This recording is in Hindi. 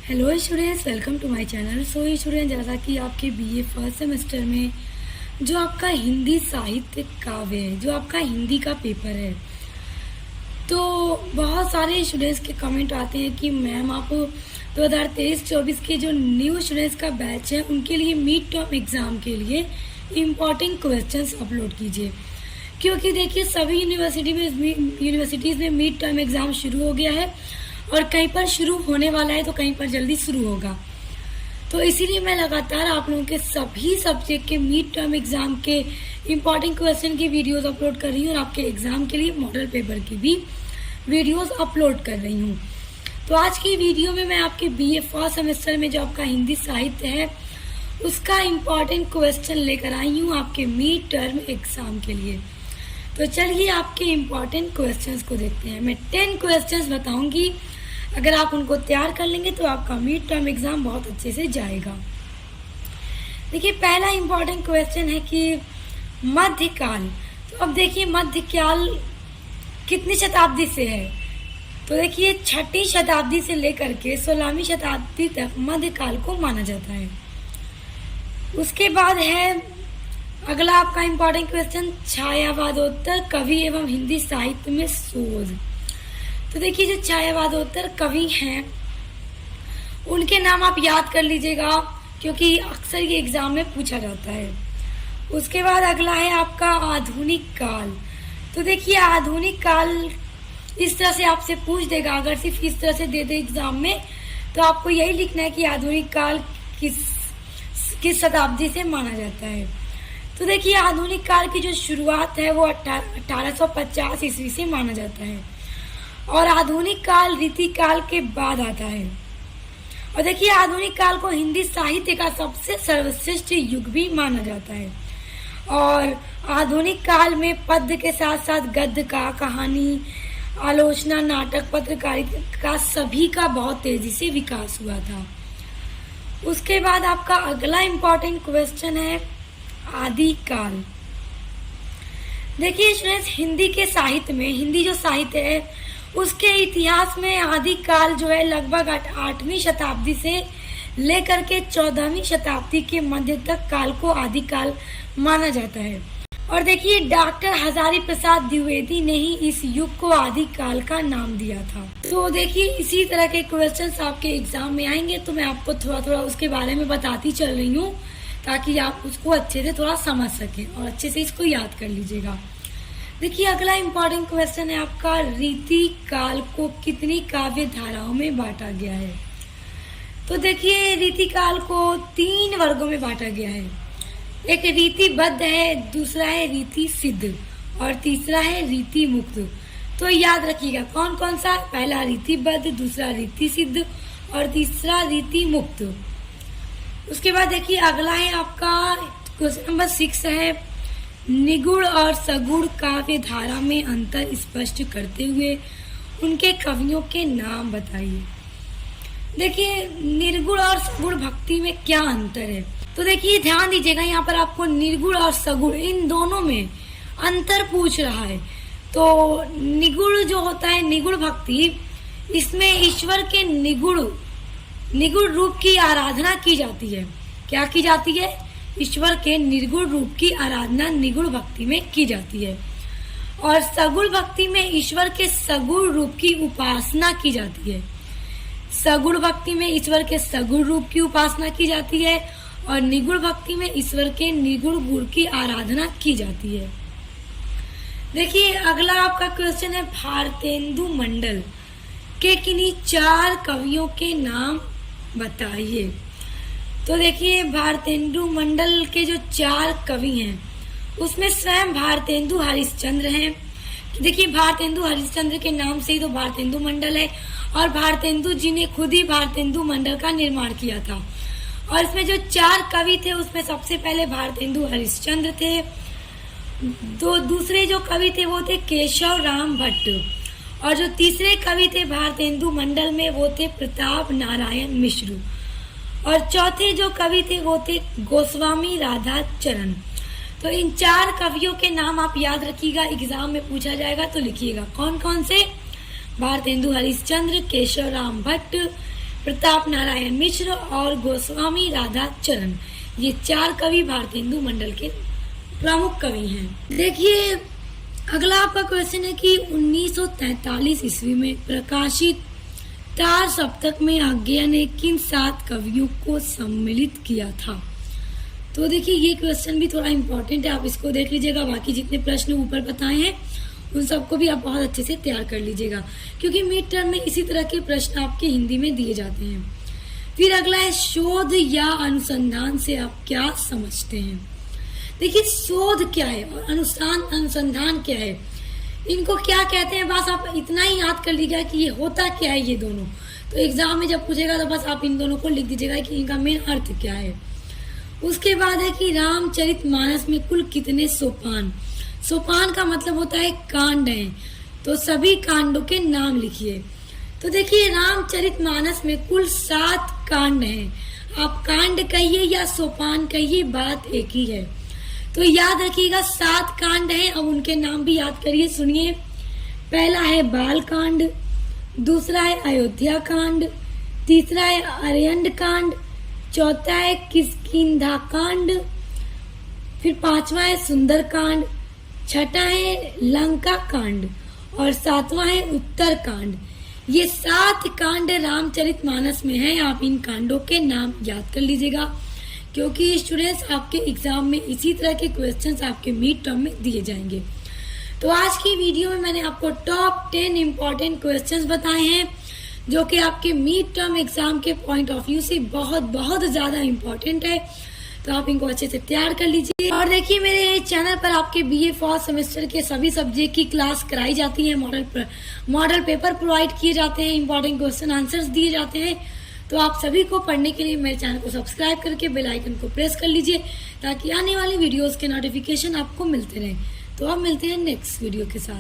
Hello students, welcome to my channel. So student, जैसा कि आपके बीए फर्स्ट सेमेस्टर में जो आपका हिंदी साहित्य काव्य है, जो आपका हिंदी का पेपर है, तो बहुत सारे स्टूडेंट्स के कमेंट आते हैं कि मैम आप 2023-24 के जो न्यू स्टूडेंट्स का बैच है उनके लिए मिड टर्म एग्ज़ाम के लिए इम्पॉर्टेंट क्वेश्चंस अपलोड कीजिए। क्योंकि देखिए सभी यूनिवर्सिटीज़ में मिड टर्म एग्ज़ाम शुरू हो गया है और कहीं पर शुरू होने वाला है तो कहीं पर जल्दी शुरू होगा। तो इसीलिए मैं लगातार आप लोगों के सभी सब्जेक्ट के मिड टर्म एग्जाम के इम्पॉर्टेंट क्वेश्चन की वीडियोस अपलोड कर रही हूँ और आपके एग्जाम के लिए मॉडल पेपर की भी वीडियोस अपलोड कर रही हूँ। तो आज की वीडियो में मैं आपके बीए फर्स्ट सेमेस्टर में जो आपका हिंदी साहित्य है उसका इम्पॉर्टेंट क्वेश्चन लेकर आई हूँ आपके मिड टर्म एग्जाम के लिए। तो चलिए आपके इम्पॉर्टेंट क्वेश्चंस को देखते हैं। मैं 10 क्वेश्चंस बताऊंगी, अगर आप उनको तैयार कर लेंगे तो आपका मिड टर्म एग्जाम बहुत अच्छे से जाएगा। देखिए पहला इम्पॉर्टेंट क्वेश्चन है कि मध्यकाल। तो अब देखिए मध्यकाल कितनी शताब्दी से है। तो देखिए 6वीं शताब्दी से लेकर के 16वीं शताब्दी तक मध्यकाल को माना जाता है। उसके बाद है अगला आपका इम्पॉर्टेंट क्वेश्चन, छायावादोत्तर कवि एवं हिंदी साहित्य में शोध। तो देखिए जो छायावादोत्तर कवि हैं उनके नाम आप याद कर लीजिएगा क्योंकि अक्सर ये एग्जाम में पूछा जाता है। उसके बाद अगला है आपका आधुनिक काल। तो देखिए आधुनिक काल इस तरह से आपसे पूछ देगा, अगर सिर्फ इस तरह से दे दे एग्जाम में तो आपको यही लिखना है कि आधुनिक काल किस शताब्दी से माना जाता है। तो देखिए आधुनिक काल की जो शुरुआत है वो 1850 ईस्वी से माना जाता है और आधुनिक काल रीति काल के बाद आता है। और देखिए आधुनिक काल को हिंदी साहित्य का सबसे सर्वश्रेष्ठ युग भी माना जाता है और आधुनिक काल में पद्य के साथ साथ गद्य का, कहानी, आलोचना, नाटक, पत्रकारिता का सभी का बहुत तेजी से विकास हुआ था। उसके बाद आपका अगला इम्पोर्टेंट क्वेश्चन है आदिकाल। देखिए स्टूडेंट्स, हिंदी के साहित्य में, हिंदी जो साहित्य है उसके इतिहास में आदिकाल जो है लगभग 8वीं शताब्दी से लेकर के 14वीं शताब्दी के मध्य तक काल को आदिकाल माना जाता है। और देखिए डॉक्टर हजारी प्रसाद द्विवेदी ने ही इस युग को आदिकाल का नाम दिया था। तो देखिए इसी तरह के क्वेश्चंस आपके एग्जाम में आएंगे तो मैं आपको थोड़ा थोड़ा उसके बारे में बताती चल रही हूँ ताकि आप उसको अच्छे से थोड़ा समझ सकें और अच्छे से इसको याद कर लीजिएगा। देखिए अगला इम्पोर्टेंट क्वेश्चन है आपका, रीति काल को कितनी काव्य धाराओं में बांटा गया है। तो देखिए रीति काल को 3 वर्गों में बांटा गया है। एक रीतिबद्ध है, दूसरा है रीति सिद्ध और तीसरा है रीति मुक्त। तो याद रखिएगा कौन कौन सा, पहला रीतिबद्ध, दूसरा रीति सिद्ध और तीसरा रीति मुक्त। उसके बाद देखिए अगला है आपका क्वेश्चन नंबर 6 है, निगुण और सगुण काव्य धारा में अंतर स्पष्ट करते हुए उनके कवियों के नाम बताइए। देखिए निर्गुण और सगुण भक्ति में क्या अंतर है। तो देखिए ध्यान दीजिएगा, यहाँ पर आपको निर्गुण और सगुण इन दोनों में अंतर पूछ रहा है। तो निगुण जो होता है, निगुण भक्ति, इसमें ईश्वर के निगुण रूप की आराधना की जाती है। क्या की जाती है? ईश्वर के निर्गुण रूप की आराधना निगुण भक्ति में की जाती है। और सगुण भक्ति में ईश्वर के सगुण रूप की उपासना की जाती है। सगुण भक्ति में ईश्वर के सगुण रूप की उपासना की जाती है और निगुण भक्ति में ईश्वर के निगुण गुण की आराधना की जाती है। देखिए अगला आपका क्वेश्चन है, भारतेंदु मंडल के किन्हीं 4 कवियों के नाम बताइए। तो देखिए भारतेंदु मंडल के जो 4 कवि हैं उसमें स्वयं भारतेंदु हरिश्चंद्र हैं। देखिए भारतेंदु हरिश्चंद्र के नाम से ही तो भारतेंदु मंडल है और भारतेंदु जी ने खुद ही भारतेंदु मंडल का निर्माण किया था। और इसमें जो 4 कवि थे उसमें सबसे पहले भारतेंदु हरिश्चंद्र थे, दूसरे जो कवि थे वो थे केशव राम भट्ट और जो तीसरे कवि थे भारतेंदु मंडल में वो थे प्रताप नारायण मिश्र और चौथे जो कवि थे वो थे गोस्वामी राधा चरण। तो इन 4 कवियों के नाम आप याद रखिएगा, एग्जाम में पूछा जाएगा तो लिखिएगा कौन कौन से, भारतेंदु हरिश्चंद्र, केशव राम भट्ट, प्रताप नारायण मिश्र और गोस्वामी राधाचरण। ये 4 कवि भारतीय हिंदू मंडल के प्रमुख कवि हैं। देखिए अगला आपका क्वेश्चन है कि 1943 ईस्वी में प्रकाशित तार सप्तक में आज्ञा ने किन 7 कवियों को सम्मिलित किया था। तो देखिए ये क्वेश्चन भी थोड़ा इम्पोर्टेंट है, आप इसको देख लीजिएगा। बाकी जितने प्रश्न ऊपर बताए हैं उन सबको भी आप बहुत अच्छे से तैयार कर लीजिएगा, क्योंकि मिड टर्म में इसी तरह के प्रश्न आपके हिंदी में दिए जाते हैं। फिर अगला है शोध या अनुसंधान से आप क्या समझते हैं। देखिए शोध क्या है और अनुसंधान क्या है, इनको क्या कहते हैं, बस आप इतना ही याद कर लीजिएगा कि ये होता क्या है ये दोनों। तो एग्जाम में जब पूछेगा तो बस आप इन दोनों को लिख दीजिएगा कि इनका मेन अर्थ क्या है। उसके बाद है कि रामचरितमानस में कुल कितने सोपान। सोपान का मतलब होता है कांड है, तो सभी कांडों के नाम लिखिए। तो देखिए रामचरितमानस में कुल 7 कांड हैं। आप कांड कहिए या सोपान कहिए, बात एक ही है। तो याद रखिएगा 7 कांड हैं। अब उनके नाम भी याद करिए, सुनिए। पहला है बाल कांड, दूसरा है अयोध्या कांड, तीसरा है अरण्य कांड, चौथा है किष्किंधा कांड, फिर 5वां है सुंदर कांड, छठा है लंका कांड और 7वां है उत्तर कांड। ये 7 कांड रामचरितमानस में है। आप इन कांडों के नाम याद कर लीजिएगा, क्योंकि स्टूडेंट्स आपके एग्जाम में इसी तरह के क्वेश्चंस आपके मिड टर्म में दिए जाएंगे। तो आज की वीडियो में मैंने आपको टॉप 10 इम्पोर्टेंट क्वेश्चंस बताए हैं, जो कि आपके मिड टर्म एग्जाम के पॉइंट ऑफ व्यू से बहुत बहुत ज्यादा इम्पोर्टेंट है। तो आप इनको अच्छे से तैयार कर लीजिए। और देखिए मेरे चैनल पर आपके बीए फर्स्ट सेमेस्टर के सभी सब्जेक्ट की क्लास कराई जाती है, मॉडल पेपर प्रोवाइड किए जाते हैं, इंपॉर्टेंट क्वेश्चन आंसर्स दिए जाते हैं। तो आप सभी को पढ़ने के लिए मेरे चैनल को सब्सक्राइब करके बेल आइकन को प्रेस कर लीजिए, ताकि आने वाली वीडियोस के नोटिफिकेशन आपको मिलते रहें। तो अब मिलते हैं नेक्स्ट वीडियो के साथ।